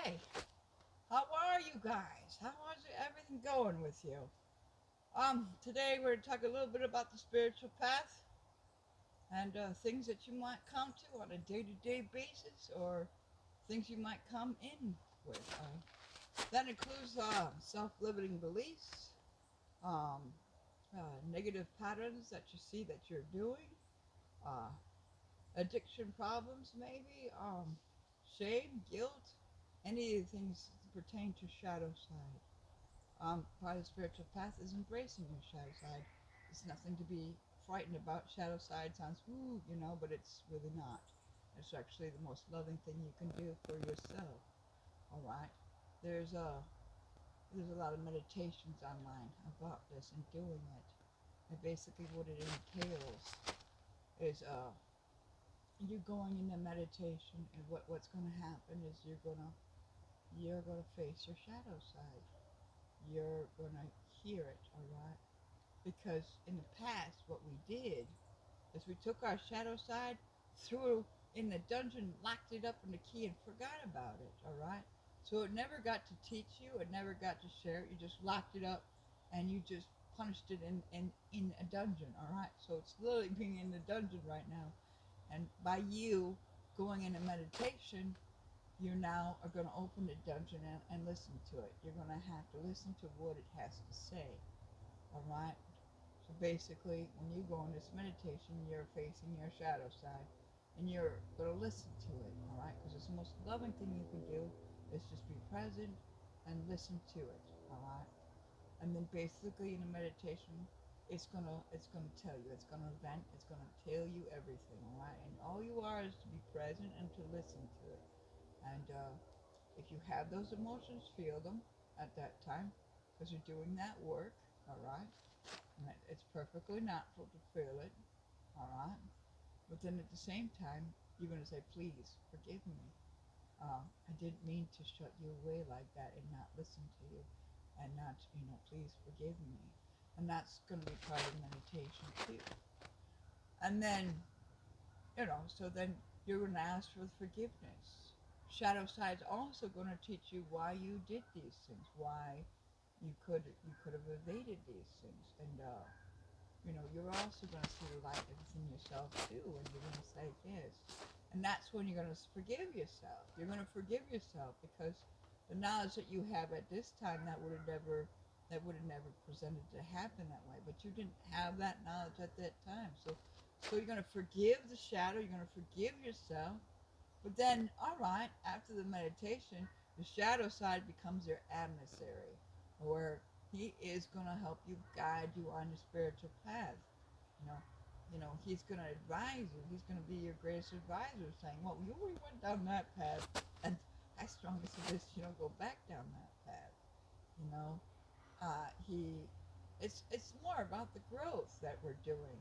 Hi, how are you guys? How's everything going with you? Today we're talking a little bit about the spiritual path and things that you might come to on a day-to-day basis, or things you might come in with. That includes self-limiting beliefs, um, negative patterns that you see that you're doing, uh, addiction problems, maybe, shame, guilt, any of the things that pertain to shadow side. Part of the spiritual path is embracing your shadow side. It's nothing to be frightened about. Shadow side sounds woo, but it's really not. It's actually the most loving thing you can do for yourself. All right. There's a there's a lot of meditations online about this and doing it. And basically, what it entails is you going into meditation, and what's going to happen is you're gonna face your shadow side. You're gonna hear it. All right. Because in the past, what we did is we took our shadow side, threw it in the dungeon, locked it up in the key, and forgot about it. All right. So it never got to teach you. It never got to share it. You just locked it up, and you just punished it in a dungeon. All right. So it's literally being in the dungeon right now. And by you going into meditation, you now are going to open the dungeon and listen to it. You're going to have to listen to what it has to say. All right. So basically, when you go in this meditation, you're facing your shadow side and you're going to listen to it, all right? Because it's the most loving thing you can do is just be present and listen to it, all right? And then basically in the meditation, it's gonna tell you, it's gonna vent, it's gonna tell you everything, all right? And all you are is to be present and to listen to it. And if you have those emotions, feel them at that time because you're doing that work, all right? And it's perfectly natural to feel it, all right? But then at the same time, you're going to say, please forgive me. I didn't mean to shut you away like that and not listen to you and not, please forgive me. And that's going to be part of meditation too. And then, so then you're going to ask for forgiveness. Shadow side's also going to teach you why you did these things, why you could have evaded these things, and you're also going to see the light within yourself too, and you're going to say yes. And that's when you're going to forgive yourself. You're going to forgive yourself because the knowledge that you have at this time that would have never presented to happen that way. But you didn't have that knowledge at that time. So you're going to forgive the shadow. You're going to forgive yourself. But then, all right, after the meditation, the shadow side becomes your adversary, where he is going to help you guide you on the spiritual path. You know, he's going to advise you. He's going to be your greatest advisor, saying, "Well, you already went down that path, and I strongly suggest you don't go back down that path." You know, he, it's more about the growth that we're doing.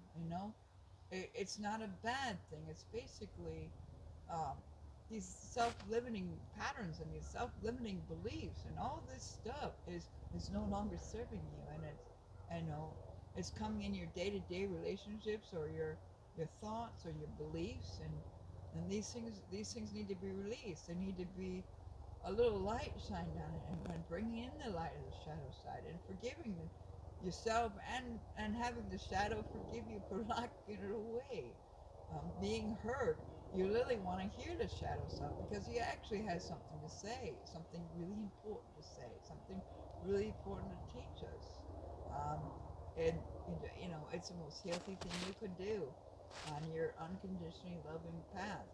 It's not a bad thing. It's basically um, these self-limiting patterns and these self-limiting beliefs and all this stuff is no longer serving you, and it's coming in your day-to-day relationships or your thoughts or your beliefs, and these things need to be released. They need to be a little light shined on it, and bringing in the light of the shadow side and forgiving yourself, and having the shadow forgive you for locking it away, being hurt. You really want to hear the shadow side because he actually has something to say, something really important to say, something really important to teach us. Um, and it's the most healthy thing you could do on your unconditionally loving path.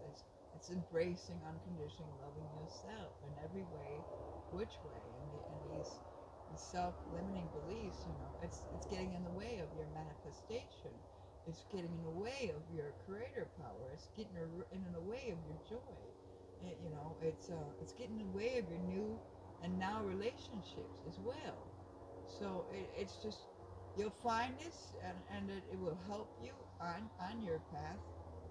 It's embracing unconditionally loving yourself in every way, which way, and these self-limiting beliefs. It's getting in the way of your manifestation. It's getting in the way of your creator power. It's getting in the way of your joy. It's getting in the way of your new and now relationships as well. So it's just you'll find this, and it will help you on your path.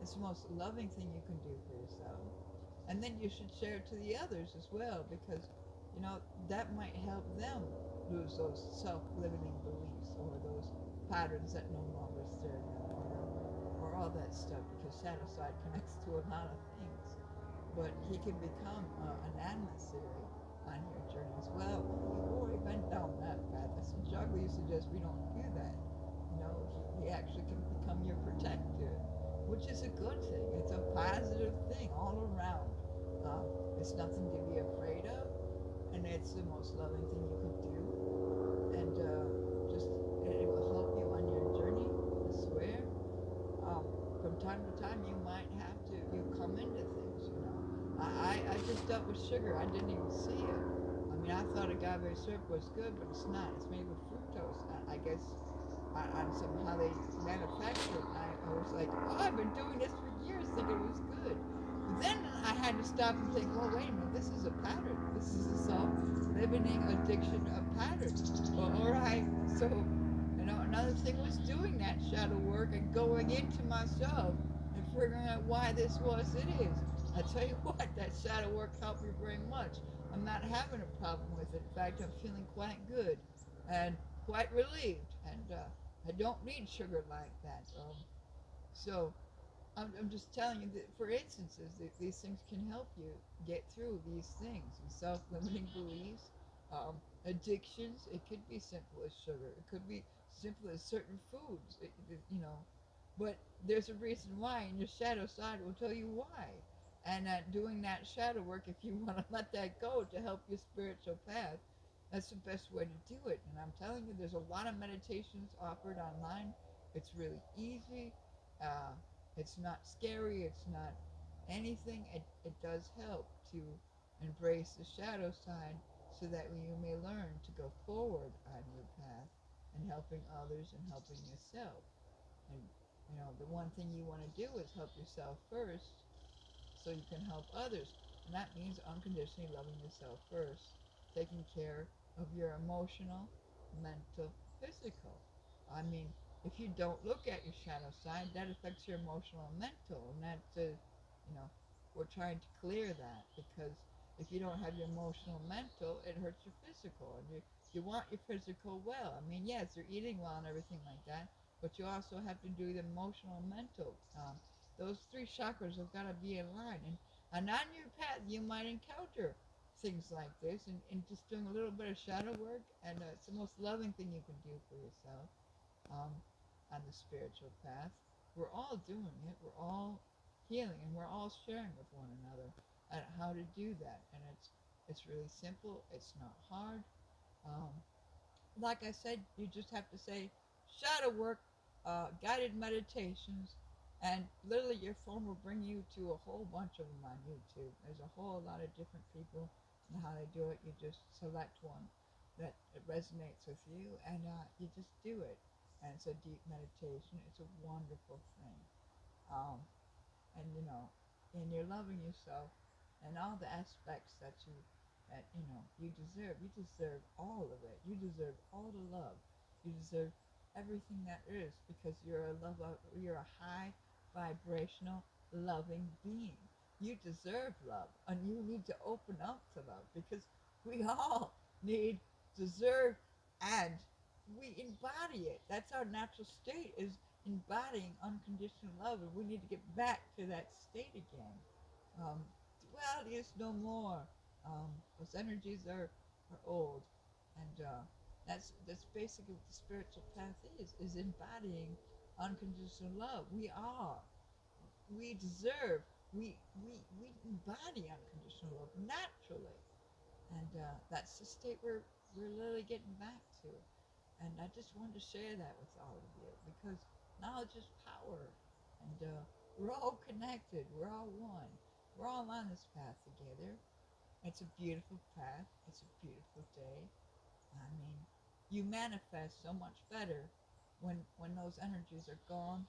It's the most loving thing you can do for yourself. And then you should share it to the others as well, because that might help them lose those self-limiting beliefs or those patterns that no longer serve them, or all that stuff, because shadow side connects to a lot of things. but he can become an adversary on your journey as well. You've already been down that path. I strongly suggest we don't do that. He actually can become your protector, which is a good thing. It's a positive thing all around. Um, it's nothing to be afraid of, and it's the most loving thing you could do. And just it will help you on your journey. I swear. Um, from time to time, you might have to you come into things. I just dealt with sugar. I didn't even see it. I mean, I thought agave syrup was good, but it's not. It's made with fructose. I guess on somehow they manufacture it. And I was like, oh, I've been doing this for years, thinking it was good. But then I had to stop and think, well, wait a minute, this is a pattern. This is a self-limiting addiction of pattern. Well, all right, so another thing was doing that shadow work and going into myself and figuring out why this was it is. I tell you what, that shadow work helped me very much. I'm not having a problem with it. In fact, I'm feeling quite good and quite relieved. And I don't need sugar like that. So I'm just telling you that for instances, that these things can help you get through these things. Self-limiting beliefs, addictions. It could be simple as sugar. It could be simple as certain foods. But there's a reason why, and your shadow side will tell you why. And doing that shadow work, if you want to let that go to help your spiritual path, that's the best way to do it. And I'm telling you, there's a lot of meditations offered online. It's really easy. Uh, it's not scary. It's not anything. It does help to embrace the shadow side so that you may learn to go forward on your path and helping others and helping yourself. And the one thing you want to do is help yourself first so you can help others. And that means unconditionally loving yourself first, taking care of your emotional, mental, physical. I mean, if you don't look at your shadow side, that affects your emotional and mental. And that's, we're trying to clear that because if you don't have your emotional and mental, it hurts your physical. And you want your physical well. I mean, yes, you're eating well and everything like that, but you also have to do the emotional and mental. Those three chakras have got to be in line. And on your path, you might encounter things like this, and just doing a little bit of shadow work, and it's the most loving thing you can do for yourself um, on the spiritual path. We're all doing it. We're all healing, and we're all sharing with one another at how to do that. And it's really simple. It's not hard. Um, like I said, you just have to say shadow work, guided meditations, and literally your phone will bring you to a whole bunch of them on YouTube. There's a whole lot of different people and how they do it. You just select one that resonates with you, and you just do it. And it's a deep meditation. It's a wonderful thing. Um, and and you're loving yourself and all the aspects that you deserve. You deserve all of it. You deserve all the love. You deserve everything that is because you're a high vibrational loving being. You deserve love, and you need to open up to love because we all need, deserve, and we embody it. That's our natural state, is embodying unconditional love, and we need to get back to that state again. Duality is no more. Those energies are old, and that's basically what the spiritual path is embodying unconditional love. We deserve, we embody unconditional love naturally, and that's the state we're literally getting back to. And I just wanted to share that with all of you because knowledge is power. And we're all connected. We're all one. We're all on this path together. It's a beautiful path. It's a beautiful day. I mean, you manifest so much better when those energies are gone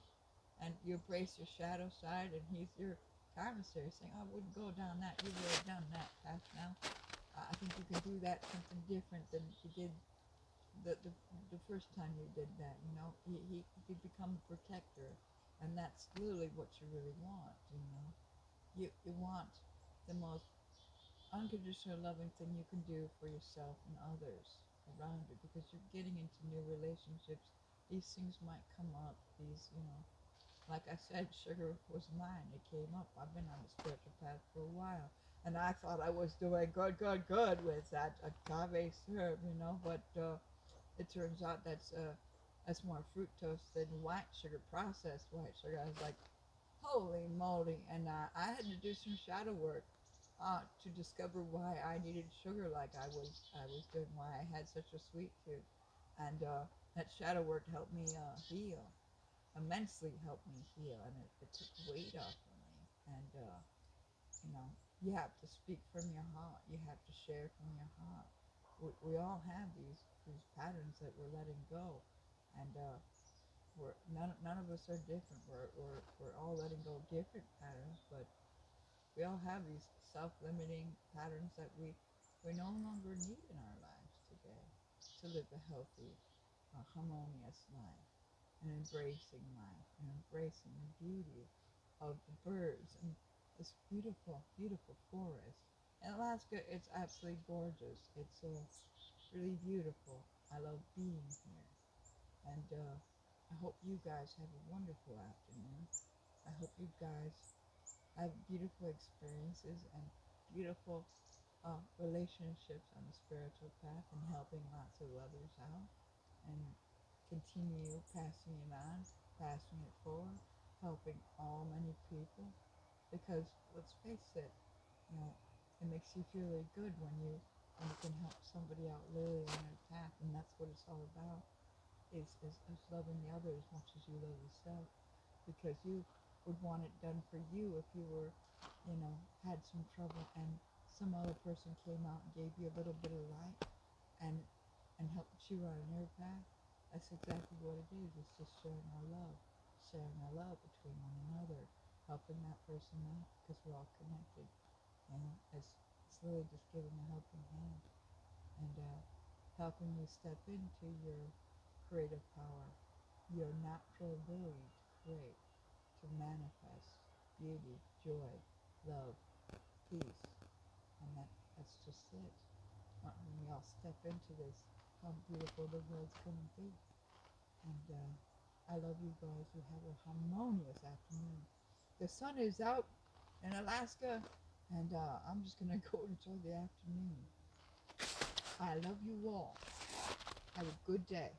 and you embrace your shadow side and he's your commissary saying, I wouldn't go down that. You've already done that path now. I think you can do that something different than you did the, the, the first time you did that. He could become a protector, and that's literally what you really want. You want the most unconditional loving thing you can do for yourself and others around you because you're getting into new relationships. These things might come up, these Like I said, sugar was mine. It came up. I've been on the spiritual path for a while. And I thought I was doing good with that agave syrup, but it turns out that's more fructose than white sugar, processed white sugar. I was like, holy moly! And I had to do some shadow work to discover why I needed sugar like I was doing, why I had such a sweet tooth, and that shadow work helped me heal, immensely helped me heal, and it took weight off of me. And you know, you have to speak from your heart. You have to share from your heart. We all have these patterns that we're letting go, and none of us are different. We're all letting go of different patterns, but we all have these self-limiting patterns that we no longer need in our lives today to live a healthy, harmonious life, and embracing life and embracing the beauty of the birds and this beautiful, beautiful forest. In Alaska, it's absolutely gorgeous. It's really beautiful. I love being here, and I hope you guys have a wonderful afternoon. I hope you guys have beautiful experiences and beautiful relationships on the spiritual path and helping lots of others out and continue passing it on, passing it forward, helping all many people. Because let's face it, you know, it makes you feel really good when you can help somebody out literally on their path, and that's what it's all about. Is loving the other as much as you love yourself, because you would want it done for you if you were, had some trouble and some other person came out and gave you a little bit of light and helped you on your path. That's exactly what it is. It's just sharing our love between one another, helping that person out because we're all connected. It's really just giving a helping hand and helping you step into your creative power, your natural ability to create, to manifest beauty, joy, love, peace, and that's just it. When we all step into this, how beautiful the world's gonna be. And I love you guys. You have a harmonious afternoon. The sun is out in Alaska, and I'm just gonna go enjoy the afternoon. I love you all. Have a good day.